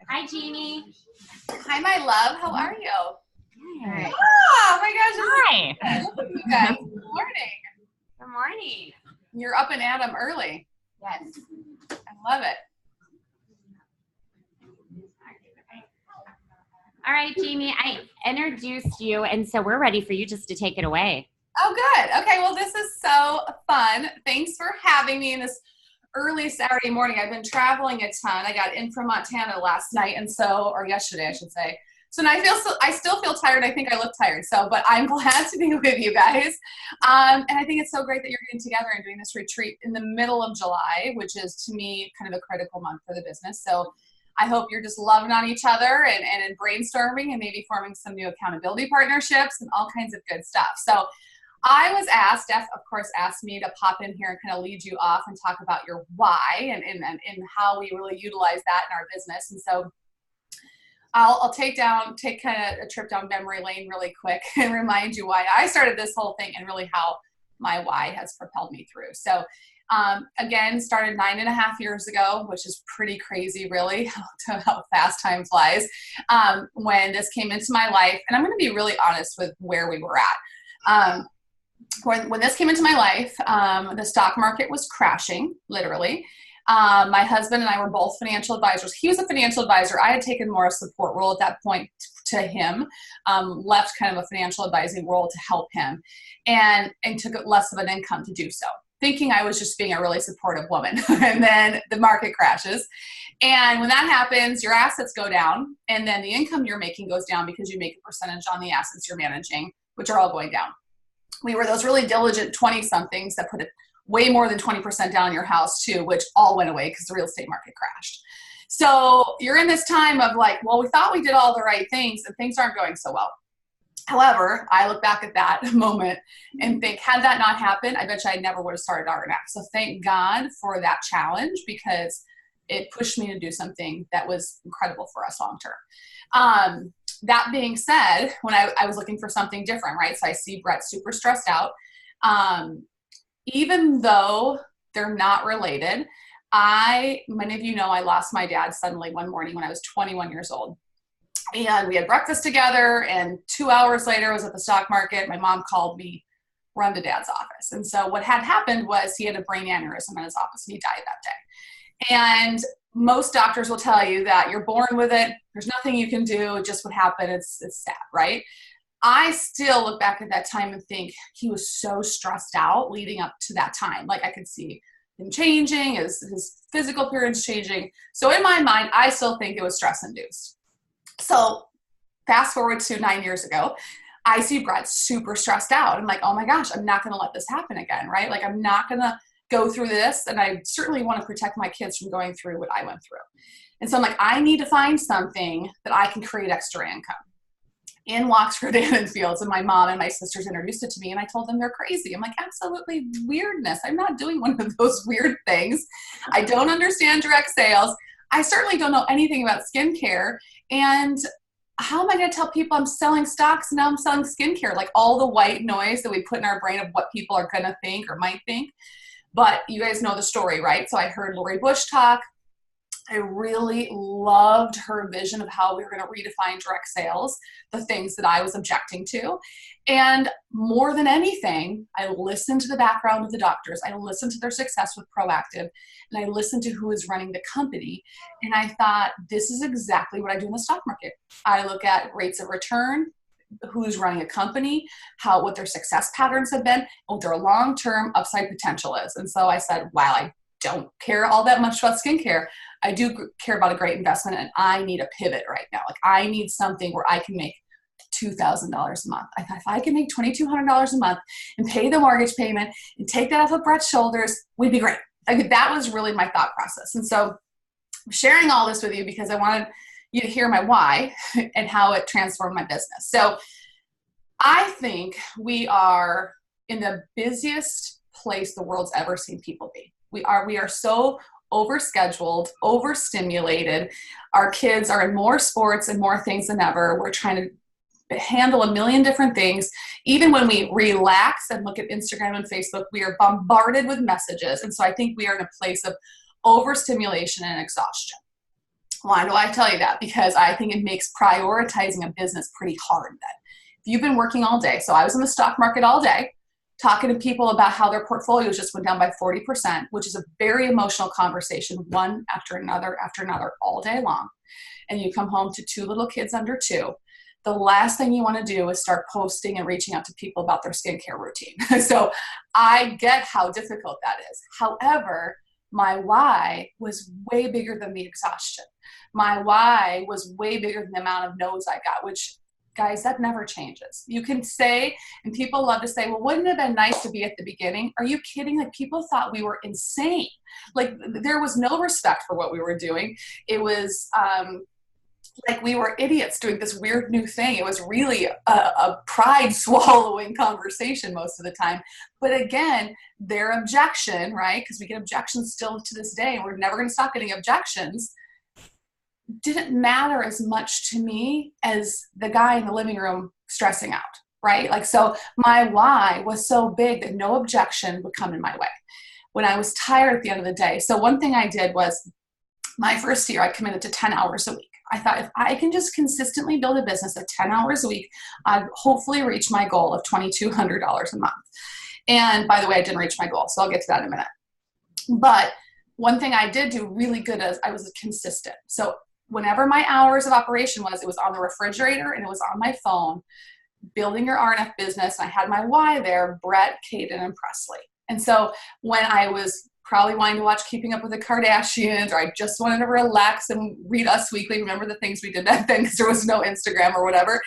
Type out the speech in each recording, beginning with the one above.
Hi, Jeannie. Hi, my love. How are you? Hi. Oh my gosh. Hi. Look at you guys. Good morning. Good morning. You're up and at 'em early. Yes. I love it. All right, Jeannie, I introduced you, and so we're ready for you just to take it away. Oh, good. Okay, well, this is so fun. Thanks for having me in this early Saturday morning. I've been traveling a ton. I got in from Montana last night, or yesterday, I should say. So now I still feel tired. I think I look tired. But I'm glad to be with you guys. And I think it's so great that you're getting together and doing this retreat in the middle of July, which is to me kind of a critical month for the business. So I hope you're just loving on each other and brainstorming and maybe forming some new accountability partnerships and all kinds of good stuff. So I was asked, Steph, of course, asked me to pop in here and kind of lead you off and talk about your why and how we really utilize that in our business. And so I'll take kind of a trip down memory lane really quick and remind you why I started this whole thing and really how my why has propelled me through. So again, started 9.5 years ago, which is pretty crazy, really, how fast time flies, when this came into my life. And I'm going to be really honest with where we were at. When this came into my life, the stock market was crashing, literally. My husband and I were both financial advisors. He was a financial advisor. I had taken more a support role at that point to him, left kind of a financial advising role to help him, and took less of an income to do so, thinking I was just being a really supportive woman. And then the market crashes. And when that happens, your assets go down, and then the income you're making goes down because you make a percentage on the assets you're managing, which are all going down. We were those really diligent 20-somethings that put it way more than 20% down on your house too, which all went away because the real estate market crashed. So you're in this time of like, well, we thought we did all the right things and things aren't going so well. However, I look back at that moment and think, had that not happened, I bet you I never would have started RNF. So thank God for that challenge, because it pushed me to do something that was incredible for us long term. That being said, when I was looking for something different, right? So I see Brett super stressed out. Even though they're not related, many of you know I lost my dad suddenly one morning when I was 21 years old. And we had breakfast together, and 2 hours later I was at the stock market. My mom called me, run to Dad's office. And so what had happened was he had a brain aneurysm in his office, and he died that day. And most doctors will tell you that you're born with it. There's nothing you can do. Just what happened. It's sad, right? I still look back at that time and think he was so stressed out leading up to that time. Like I could see him changing, his physical appearance changing. So in my mind, I still think it was stress induced. So fast forward to 9 years ago, I see Brett super stressed out. I'm like, oh my gosh, I'm not going to let this happen again, right? Like I'm not going to go through this. And I certainly want to protect my kids from going through what I went through. And so I'm like, I need to find something that I can create extra income. In walks Rodan Fields, and my mom and my sisters introduced it to me, and I told them they're crazy. I'm like, absolutely weirdness. I'm not doing one of those weird things. I don't understand direct sales. I certainly don't know anything about skincare. And how am I going to tell people I'm selling stocks and now I'm selling skincare? Like all the white noise that we put in our brain of what people are going to think or might think. But you guys know the story, right? So I heard Lori Bush talk. I really loved her vision of how we were going to redefine direct sales, the things that I was objecting to. And more than anything, I listened to the background of the doctors. I listened to their success with Proactiv, and I listened to who is running the company. And I thought, this is exactly what I do in the stock market. I look at rates of return, who's running a company, what their success patterns have been, and what their long-term upside potential is. And so I said, wow, I don't care all that much about skincare. I do care about a great investment, and I need a pivot right now. Like I need something where I can make $2,000 a month. I thought if I can make $2,200 a month and pay the mortgage payment and take that off of Brett's shoulders, we'd be great. Like that was really my thought process. And so I'm sharing all this with you because I wanted you to hear my why and how it transformed my business. So I think we are in the busiest place the world's ever seen people be. We are so overscheduled, overstimulated. Our kids are in more sports and more things than ever. We're trying to handle a million different things. Even when we relax and look at Instagram and Facebook, we are bombarded with messages. And so I think we are in a place of overstimulation and exhaustion. Why do I tell you that? Because I think it makes prioritizing a business pretty hard then. If you've been working all day, so I was in the stock market all day, talking to people about how their portfolios just went down by 40%, which is a very emotional conversation, one after another all day long. And you come home to 2 little kids under 2. The last thing you want to do is start posting and reaching out to people about their skincare routine. So I get how difficult that is. However, my why was way bigger than the exhaustion. My why was way bigger than the amount of no's I got, which, guys, that never changes. You can say, and people love to say, well, wouldn't it have been nice to be at the beginning? Are you kidding? Like, people thought we were insane. Like, there was no respect for what we were doing. It was like we were idiots doing this weird new thing. It was really a pride swallowing conversation most of the time. But again, their objection, right? Because we get objections still to this day, and we're never going to stop getting objections, didn't matter as much to me as the guy in the living room stressing out, right? Like, so my why was so big that no objection would come in my way when I was tired at the end of the day. So one thing I did was, my first year, I committed to 10 hours a week. I thought, if I can just consistently build a business of 10 hours a week, I'd hopefully reach my goal of $2,200 a month. And by the way, I didn't reach my goal, so I'll get to that in a minute. But one thing I did do really good is I was consistent. So whenever my hours of operation was, it was on the refrigerator and it was on my phone, building your RNF business. I had my why there, Brett, Caden, and Presley. And so when I was probably wanting to watch Keeping Up with the Kardashians, or I just wanted to relax and read Us Weekly, remember the things we did back then because there was no Instagram or whatever,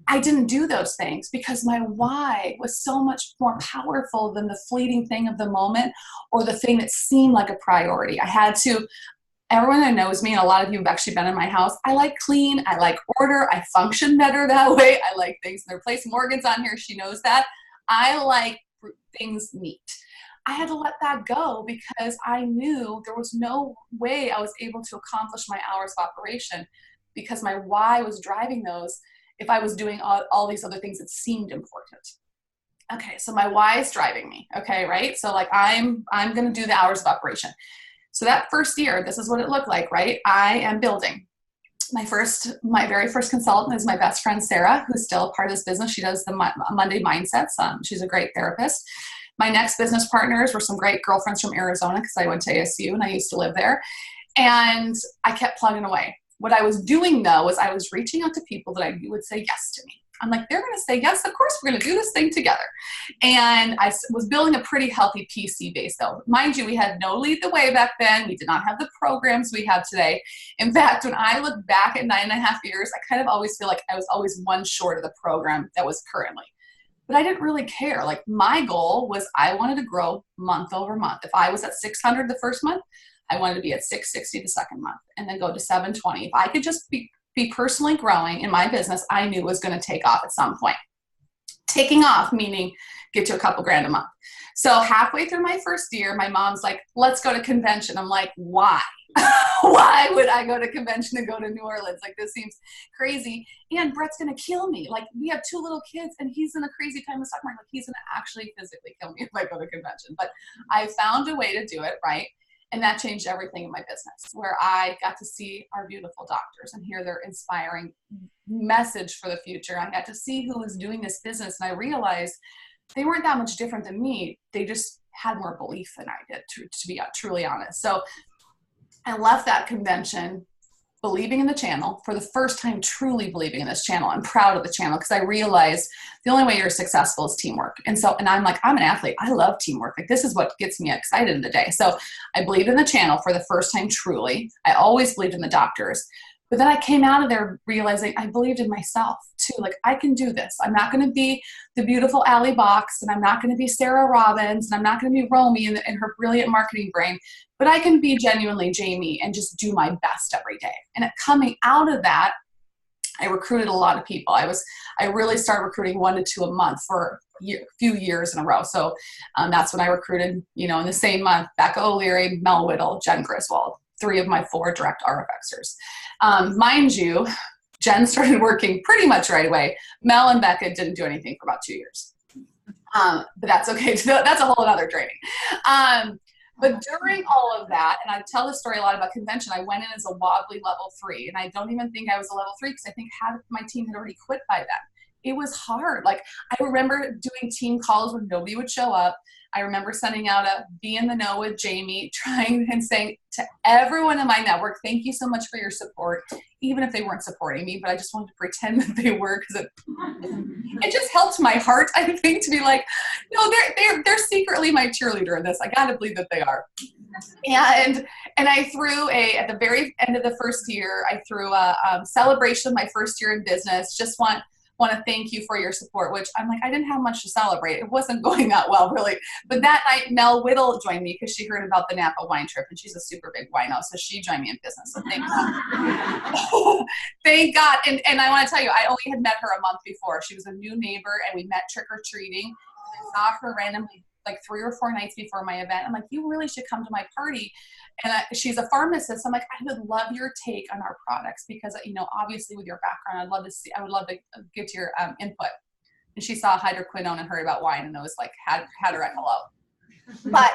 I didn't do those things because my why was so much more powerful than the fleeting thing of the moment or the thing that seemed like a priority. I had to, everyone that knows me, and a lot of you have actually been in my house, I like clean, I like order, I function better that way, I like things in their place. Morgan's on here, she knows that. I like things neat. I had to let that go because I knew there was no way I was able to accomplish my hours of operation because my why was driving those if I was doing all these other things that seemed important. Okay, so my why is driving me, okay, right? So like I'm going to do the hours of operation. So that first year, this is what it looked like, right? I am building. My very first consultant is my best friend, Sarah, who's still a part of this business. She does the Monday Mindsets. She's a great therapist. My next business partners were some great girlfriends from Arizona because I went to ASU and I used to live there. And I kept plugging away. What I was doing, though, was I was reaching out to people that I knew would say yes to me. I'm like, they're going to say yes, of course, we're going to do this thing together. And I was building a pretty healthy PC base, though. Mind you, we had no Lead the Way back then. We did not have the programs we have today. In fact, when I look back at 9.5 years, I kind of always feel like I was always one short of the program that was currently. But I didn't really care. Like, my goal was I wanted to grow month over month. If I was at 600 the first month, I wanted to be at 660 the second month and then go to 720. If I could just be personally growing in my business, I knew was going to take off at some point. Taking off meaning get to a couple grand a month. So halfway through my first year, my mom's like, let's go to convention. I'm like, why? Why would I go to convention and go to New Orleans? Like, this seems crazy. And Brett's going to kill me. Like, we have 2 little kids and he's in a crazy time of stock market. Like, he's going to actually physically kill me if I go to convention. But I found a way to do it, right? And that changed everything in my business, where I got to see our beautiful doctors and hear their inspiring message for the future. I got to see who was doing this business, and I realized they weren't that much different than me. They just had more belief than I did, to be truly honest. So I left that convention believing in the channel for the first time, truly believing in this channel. I'm proud of the channel because I realized the only way you're successful is teamwork. And I'm like, I'm an athlete. I love teamwork. Like, this is what gets me excited in the day. So I believed in the channel for the first time, truly. I always believed in the doctors. But then I came out of there realizing I believed in myself too. Like, I can do this. I'm not going to be the beautiful Allie Box, and I'm not going to be Sarah Robbins, and I'm not going to be Romy in her brilliant marketing brain, but I can be genuinely Jamie and just do my best every day. And coming out of that, I recruited a lot of people. I really started recruiting 1 to 2 a month for a few years in a row. So that's when I recruited, in the same month, Becca O'Leary, Mel Whittle, Jen Griswold, 3 of my 4 direct RFXers. Mind you, Jen started working pretty much right away. Mel and Becca didn't do anything for about 2 years. But that's okay. That's a whole other training. But during all of that, and I tell this story a lot about convention, I went in as a wobbly level 3, and I don't even think I was a level 3 because I think my team had already quit by then. It was hard. Like, I remember doing team calls where nobody would show up. I remember sending out a be in the know with Jamie, trying and saying to everyone in my network, thank you so much for your support, even if they weren't supporting me, but I just wanted to pretend that they were, because it just helped my heart, I think, to be like, no, they're secretly my cheerleader in this. I gotta believe that they are. And I threw at the very end of the first year, I threw a celebration of my first year in business. Just want to thank you for your support, which I'm like, I didn't have much to celebrate. It wasn't going that well, really. But that night, Mel Whittle joined me because she heard about the Napa wine trip, and she's a super big wino, so she joined me in business. So thank God. Thank God. And I want to tell you, I only had met her a month before. She was a new neighbor, and we met trick-or-treating. I saw her randomly like 3 or 4 nights before my event. I'm like, you really should come to my party. And she's a pharmacist. I'm like, I would love your take on our products because, obviously with your background, I would love to get your input. And she saw hydroquinone and heard about wine, and it was like, had her at hello. But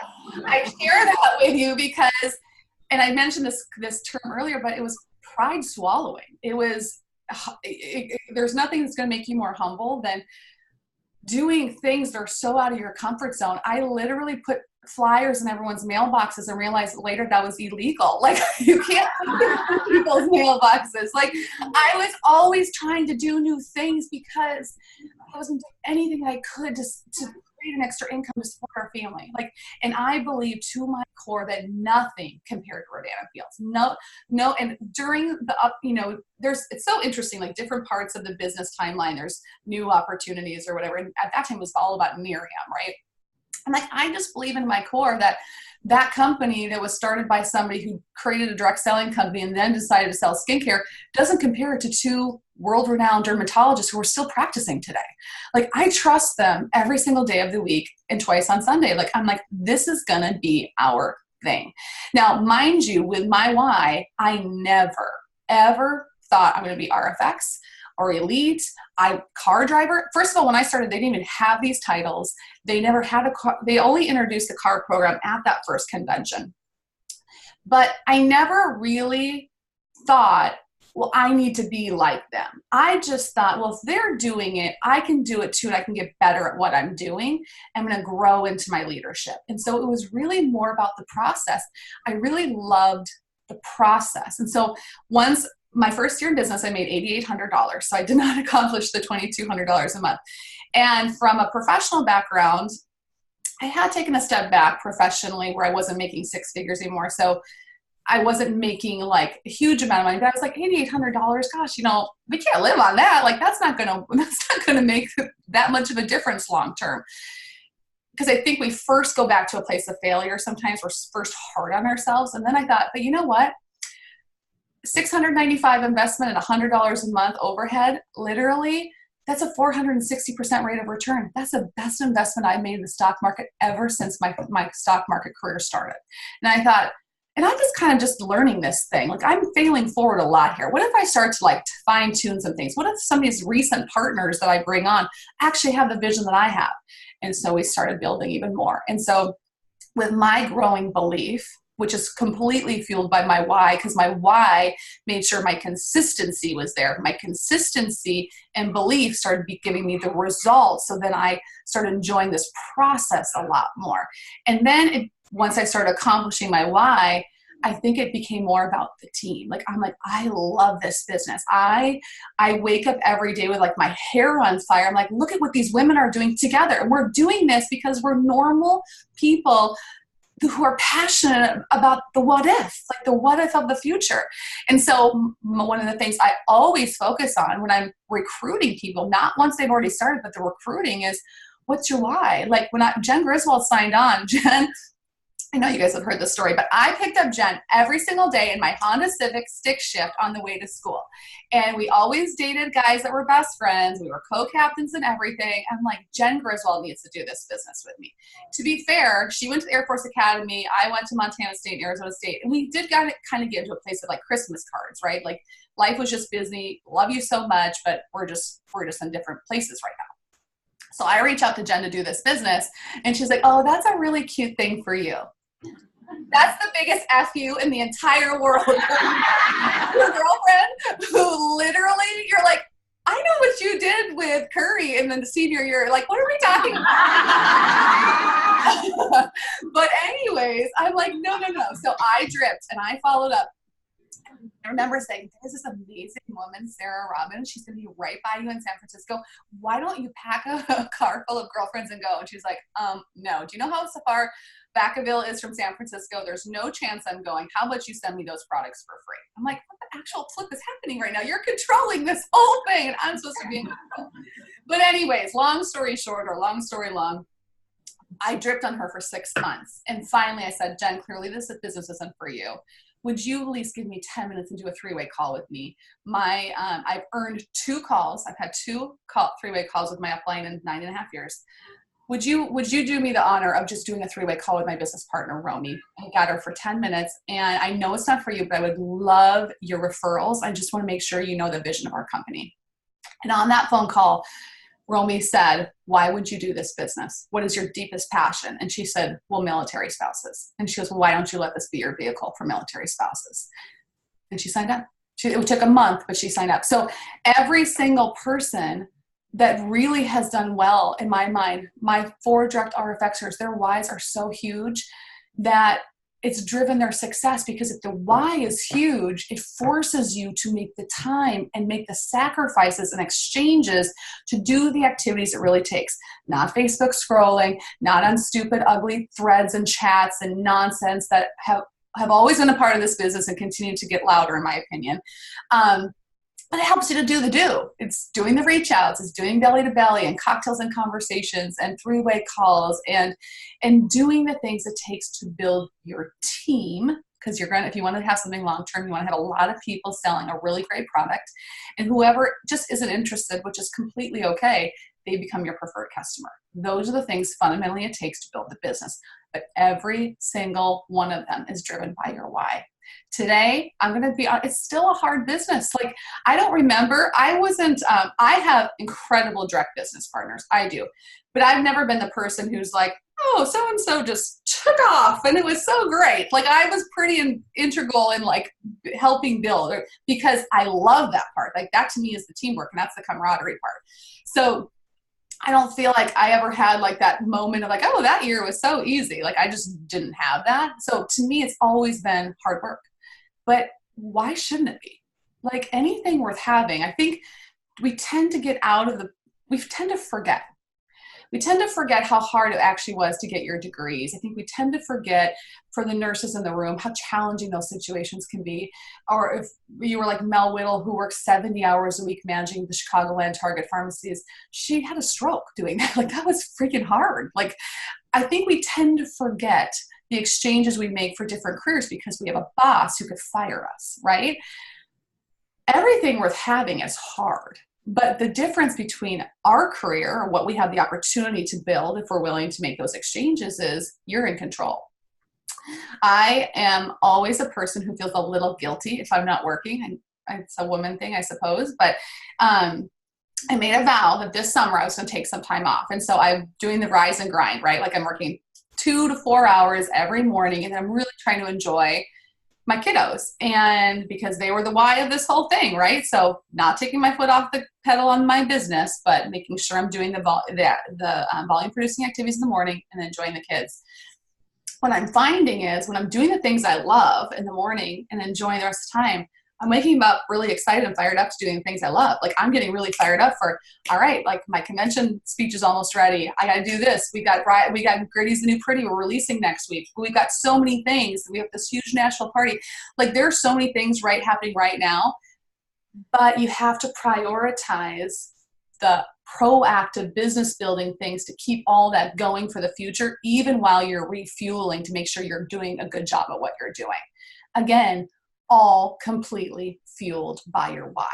I share that with you because, and I mentioned this term earlier, but it was pride swallowing. It was, there's nothing that's going to make you more humble than doing things that are so out of your comfort zone. I literally put flyers in everyone's mailboxes and realized later that was illegal. Like, you can't put it in people's mailboxes. Like, I was always trying to do new things because I wasn't doing anything I could to create an extra income to support our family. Like, and I believe to my core that nothing compared to Rodanna Fields. No. And during the it's so interesting, like different parts of the business timeline, there's new opportunities or whatever. And at that time it was all about Miriam, right? I'm like, I just believe in my core that company that was started by somebody who created a direct selling company and then decided to sell skincare doesn't compare to 2 world-renowned dermatologists who are still practicing today. Like, I trust them every single day of the week and twice on Sunday. Like, I'm like, this is going to be our thing. Now, mind you, with my why, I never, ever thought I'm going to be RFX or Elite. Car driver. First of all, when I started, they didn't even have these titles. They never had a car. They only introduced the car program at that first convention. But I never really thought, well, I need to be like them. I just thought, well, if they're doing it, I can do it too, and I can get better at what I'm doing. I'm going to grow into my leadership. And so it was really more about the process. I really loved the process. And so once my first year in business, I made $8,800. So I did not accomplish the $2,200 a month. And from a professional background, I had taken a step back professionally where I wasn't making 6 figures anymore. So I wasn't making like a huge amount of money, but I was like, $8,800, gosh, we can't live on that. Like, that's not gonna make that much of a difference long term. Because I think we first go back to a place of failure. Sometimes we're first hard on ourselves. And then I thought, but you know what? $695 investment at $100 a month overhead, literally, that's a 460% rate of return. That's the best investment I've made in the stock market ever since my stock market career started. And I thought, and I'm just kind of just learning this thing. Like, I'm failing forward a lot here. What if I start to fine tune some things? What if some of these recent partners that I bring on actually have the vision that I have? And so we started building even more. And so with my growing belief, which is completely fueled by my why, because my why made sure my consistency was there. My consistency and belief started giving me the results. So then I started enjoying this process a lot more. And then once I started accomplishing my why, I think it became more about the team. Like, I'm like, I love this business. I wake up every day with my hair on fire. I'm like, look at what these women are doing together. And we're doing this because we're normal people who are passionate about the what if, the what if of the future. And so one of the things I always focus on when I'm recruiting people, not once they've already started, but the recruiting is, what's your why? Like, when Jen Griswold signed on, Jen, I know you guys have heard this story, but I picked up Jen every single day in my Honda Civic stick shift on the way to school. And we always dated guys that were best friends. We were co-captains and everything. I'm like, Jen Griswold needs to do this business with me. To be fair, she went to the Air Force Academy. I went to Montana State and Arizona State. And we did kind of get into a place of Christmas cards, right? Like, life was just busy. Love you so much, but we're just in different places right now. So I reach out to Jen to do this business. And she's like, oh, that's a really cute thing for you. That's the biggest FU in the entire world. Your girlfriend who literally, you're like, I know what you did with Curry in the senior year. Like, what are we talking about? But anyways, I'm like, no. So I dripped and I followed up. I remember saying, there's this amazing woman, Sarah Robbins. She's going to be right by you in San Francisco. Why don't you pack a car full of girlfriends and go? And she's like, no. Do you know how far Vacaville is from San Francisco? There's no chance I'm going. How about you send me those products for free? I'm like, what the actual flip is happening right now? You're controlling this whole thing, and I'm supposed to be in control. But anyways, long story short, or long story long, I dripped on her for 6 months. And finally I said, Jen, clearly this business isn't for you. Would you at least give me 10 minutes and do a 3-way call with me? I've earned 2 calls. I've had 2 3-way calls with my upline in 9.5 years. Would you do me the honor of just doing a 3-way call with my business partner, Romy? I got her for 10 minutes, and I know it's not for you, but I would love your referrals. I just want to make sure you know the vision of our company. And on that phone call, Romy said, why would you do this business? What is your deepest passion? And she said, well, military spouses. And she goes, well, why don't you let this be your vehicle for military spouses? And she signed up. It took a month, but she signed up. So every single person that really has done well, in my mind, my 4 direct RFXers, their whys are so huge that it's driven their success, because if the why is huge, it forces you to make the time and make the sacrifices and exchanges to do the activities it really takes. Not Facebook scrolling, not on stupid, ugly threads and chats and nonsense that have always been a part of this business and continue to get louder, in my opinion. But it helps you to do the do. It's doing the reach outs, it's doing belly to belly and cocktails and conversations and 3-way calls and doing the things it takes to build your team. Because if you want to have something long term, you want to have a lot of people selling a really great product, and whoever just isn't interested, which is completely okay, they become your preferred customer. Those are the things fundamentally it takes to build the business. But every single one of them is driven by your why. Today, I'm going to be, it's still a hard business. Like, I don't remember, I have incredible direct business partners. I do. But I've never been the person who's like, oh, so-and-so just took off and it was so great. Like, I was pretty integral in like helping build, because I love that part. Like, that to me is the teamwork, and that's the camaraderie part. So I don't feel like I ever had like that moment of like, oh, that year was so easy. Like, I just didn't have that. So to me, it's always been hard work. But why shouldn't it be? Like, anything worth having, I think we tend to forget. We tend to forget how hard it actually was to get your degrees. I think we tend to forget, for the nurses in the room, how challenging those situations can be. Or if you were like Mel Whittle, who works 70 hours a week managing the Chicagoland Target pharmacies, she had a stroke doing that. Like, that was freaking hard. Like, I think we tend to forget the exchanges we make for different careers because we have a boss who could fire us, right? Everything worth having is hard. But the difference between our career, or what we have the opportunity to build if we're willing to make those exchanges, is you're in control. I am always a person who feels a little guilty if I'm not working. And it's a woman thing, I suppose. But I made a vow that this summer I was going to take some time off. And so I'm doing the rise and grind, right? Like, I'm working 2 to 4 hours every morning, and I'm really trying to enjoy my kiddos, and because they were the why of this whole thing, right? So not taking my foot off the pedal on my business, but making sure I'm doing the volume producing activities in the morning and enjoying the kids. What I'm finding is when I'm doing the things I love in the morning and enjoying the rest of the time, I'm waking up really excited and fired up to doing the things I love. Like, I'm getting really fired up for, all right, like, my convention speech is almost ready. I got to do this. We got Gritty's the New Pretty we're releasing next week. We've got so many things. We have this huge national party. Like, there's so many things happening right now, but you have to prioritize the proactive business building things to keep all that going for the future, even while you're refueling to make sure you're doing a good job at what you're doing. Again, all completely fueled by your why.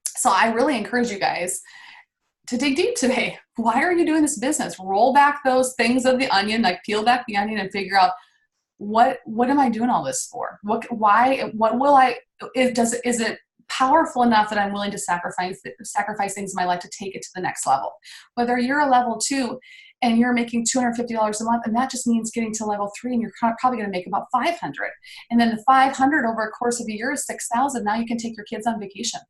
So I really encourage you guys to dig deep today. Why are you doing this business? Roll back those things of the onion, like peel back the onion and figure out what am I doing all this for? Is it powerful enough that I'm willing to sacrifice things in my life to take it to the next level? Whether you're a level 2, and you're making $250 a month, and that just means getting to level 3, and you're probably going to make about 500. And then the 500 over a course of a year is 6,000. Now you can take your kids on vacation.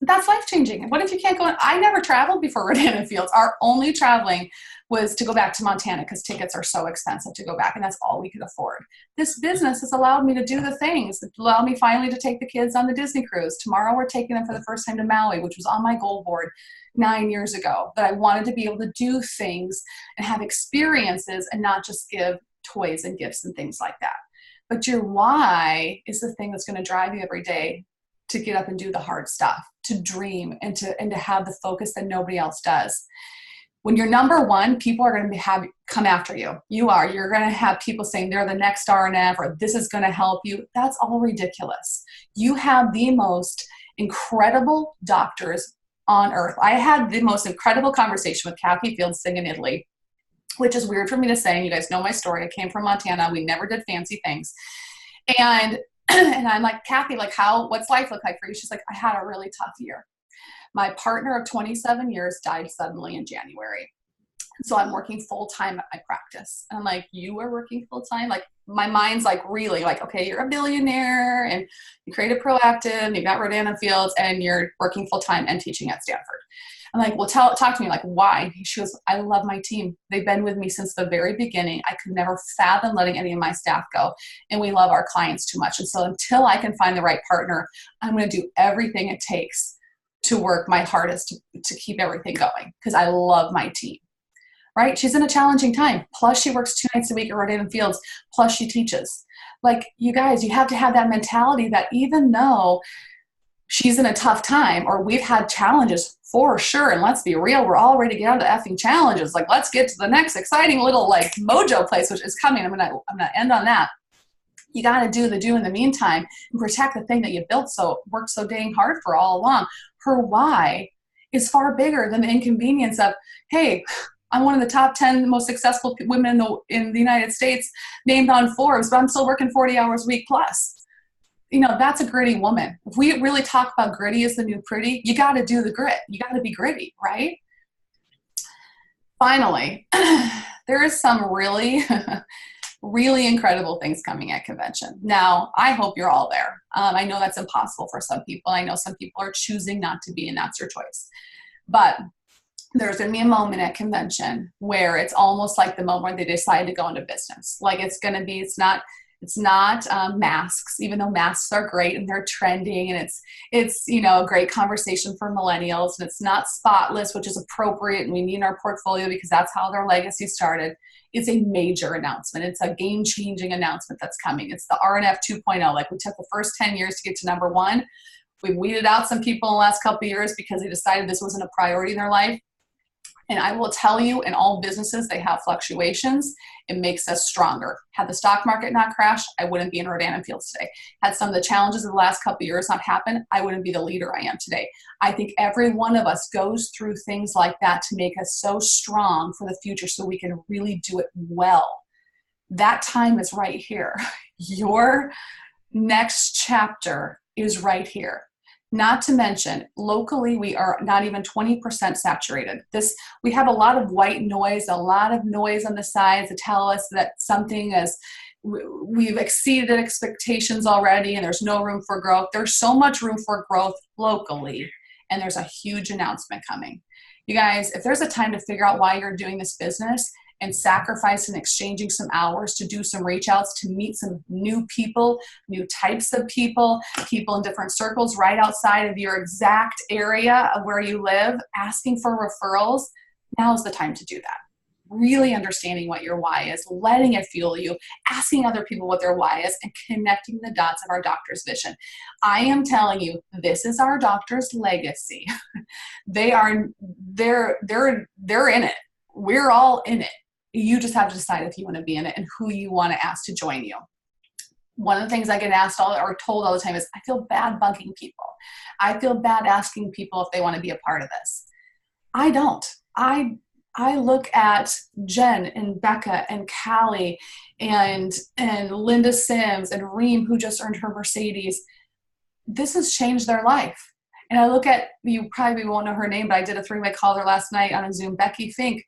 That's life-changing. What if you can't go? I never traveled before Rodan & Fields. Our only traveling was to go back to Montana because tickets are so expensive to go back, and that's all we could afford. This business has allowed me to do the things. It allowed me finally to take the kids on the Disney cruise. Tomorrow we're taking them for the first time to Maui, which was on my goal board 9 years ago, that I wanted to be able to do things and have experiences and not just give toys and gifts and things like that. But your why is the thing that's going to drive you every day to get up and do the hard stuff, to dream, and to have the focus that nobody else does. When you're number one, people are going to come after you. You're going to have people saying they're the next RNF, or this is going to help you. That's all ridiculous. You have the most incredible doctors on earth. I had the most incredible conversation with Kathy Fielding in Italy, which is weird for me to say. And you guys know my story. I came from Montana. We never did fancy things. And I'm like, Kathy, like, what's life look like for you? She's like, I had a really tough year. My partner of 27 years died suddenly in January. So I'm working full-time at my practice. And I'm like, you are working full-time? Like, my mind's like really like, okay, you're a billionaire and you created Proactive and you got Rodan & Fields and you're working full-time and teaching at Stanford. I'm like, well, talk to me, like, why? She goes, I love my team. They've been with me since the very beginning. I could never fathom letting any of my staff go. And we love our clients too much. And so until I can find the right partner, I'm going to do everything it takes to work my hardest to keep everything going, because I love my team. Right? She's in a challenging time. Plus she works 2 nights a week at Rodan & Fields. Plus she teaches. Like, you guys, you have to have that mentality that even though she's in a tough time, or we've had challenges for sure, and let's be real, we're all ready to get out of effing challenges. Like, let's get to the next exciting little like mojo place, which is coming. I'm gonna end on that. You got to do in the meantime and protect the thing that you worked so dang hard for all along. Her why is far bigger than the inconvenience of, hey, I'm one of the top 10 most successful women in the United States, named on Forbes, but I'm still working 40 hours a week plus. You know, that's a gritty woman. If we really talk about gritty as the new pretty, you got to do the grit. You got to be gritty, right? Finally, there is some really, really incredible things coming at convention. Now, I hope you're all there. I know that's impossible for some people. I know some people are choosing not to be, and that's your choice. But there's going to be a moment at convention where it's almost like the moment where they decide to go into business. Like, it's not masks, even though masks are great and they're trending, and it's a great conversation for millennials, and it's not spotless, which is appropriate and we need in our portfolio because that's how their legacy started. It's a major announcement. It's a game-changing announcement that's coming. It's the RNF 2.0. Like, we took the first 10 years to get to number one. We've weeded out some people in the last couple of years because they decided this wasn't a priority in their life. And I will tell you, in all businesses, they have fluctuations. It makes us stronger. Had the stock market not crashed, I wouldn't be in Rodan & Fields today. Had some of the challenges of the last couple of years not happened, I wouldn't be the leader I am today. I think every one of us goes through things like that to make us so strong for the future so we can really do it well. That time is right here. Your next chapter is right here. Not to mention, locally, we are not even 20% saturated. We have a lot of white noise, a lot of noise on the sides to tell us that something we've exceeded expectations already and there's no room for growth. There's so much room for growth locally, and there's a huge announcement coming. You guys, if there's a time to figure out why you're doing this business and sacrifice and exchanging some hours to do some reach outs, to meet some new people, new types of people in different circles right outside of your exact area of where you live, asking for referrals, now's the time to do that. Really understanding what your why is, letting it fuel you, asking other people what their why is, and connecting the dots of our doctor's vision. I am telling you, this is our doctor's legacy. They're in it. We're all in it. You just have to decide if you want to be in it and who you want to ask to join you. One of the things I get asked or told all the time is, I feel bad bugging people. I feel bad asking people if they want to be a part of this. I don't. I look at Jen and Becca and Callie and Linda Sims and Reem, who just earned her Mercedes. This has changed their life. And I look at, you probably won't know her name, but I did a 3-way call her last night on a Zoom, Becky Fink.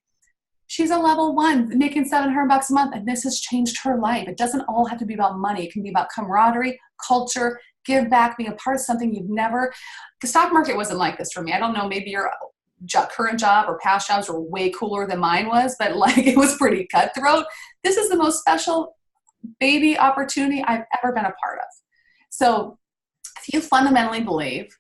She's a level 1 making $700 a month, and this has changed her life. It doesn't all have to be about money. It can be about camaraderie, culture, give back, being a part of something you've never. The stock market wasn't like this for me. I don't know, maybe your current job or past jobs were way cooler than mine was, but like it was pretty cutthroat. This is the most special baby opportunity I've ever been a part of. So if you fundamentally believe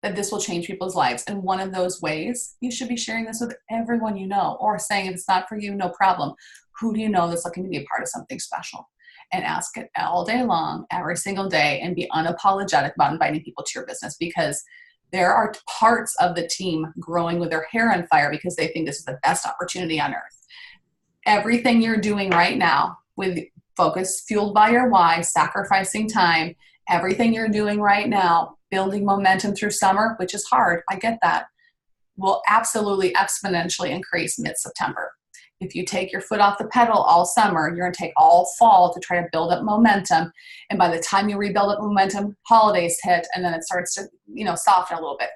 that this will change people's lives in one of those ways, you should be sharing this with everyone you know, or saying if it's not for you, no problem. Who do you know that's looking to be a part of something special? And ask it all day long, every single day, and be unapologetic about inviting people to your business, because there are parts of the team growing with their hair on fire because they think this is the best opportunity on earth. Everything you're doing right now with focus fueled by your why, sacrificing time, everything you're doing right now, building momentum through summer, which is hard, I get that, will absolutely exponentially increase mid-September. If you take your foot off the pedal all summer, you're going to take all fall to try to build up momentum. And by the time you rebuild up momentum, holidays hit, and then it starts to, soften a little bit.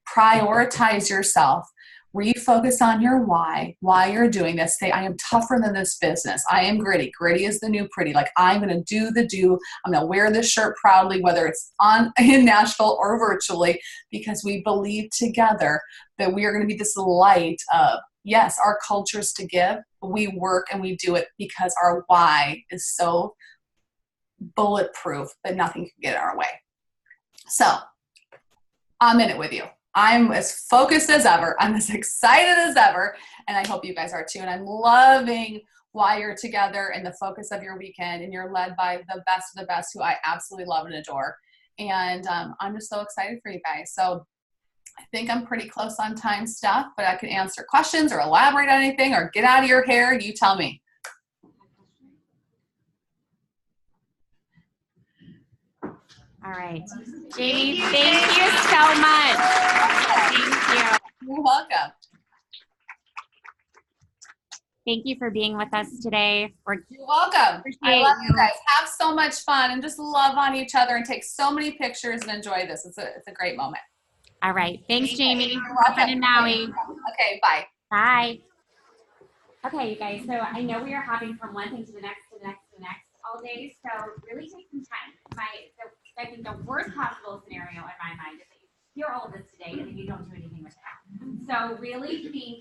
Prioritize yourself. Refocus on your why you're doing this. Say, I am tougher than this business. I am gritty. Gritty is the new pretty. Like, I'm going to do the do. I'm going to wear this shirt proudly, whether it's in Nashville or virtually, because we believe together that we are going to be this light of, yes, our culture's to give, but we work and we do it because our why is so bulletproof that nothing can get in our way. So I'm in it with you. I'm as focused as ever. I'm as excited as ever. And I hope you guys are too. And I'm loving why you're together and the focus of your weekend. And you're led by the best of the best, who I absolutely love and adore. And I'm just so excited for you guys. So I think I'm pretty close on time stuff, but I can answer questions or elaborate on anything or get out of your hair. You tell me. All right. Jamie, thank you so much. Thank you. You're welcome. Thank you for being with us today. You're welcome. I love you guys. Have so much fun and just love on each other and take so many pictures and enjoy this. It's a great moment. All right. Thanks, Jamie. You're welcome. In Maui. Okay, bye. Bye. Okay, you guys. So I know we are hopping from one thing to the next, to the next, to the next all day. So really take some time. I think the worst possible scenario in my mind is that you hear all of this today and then you don't do anything with it. So really think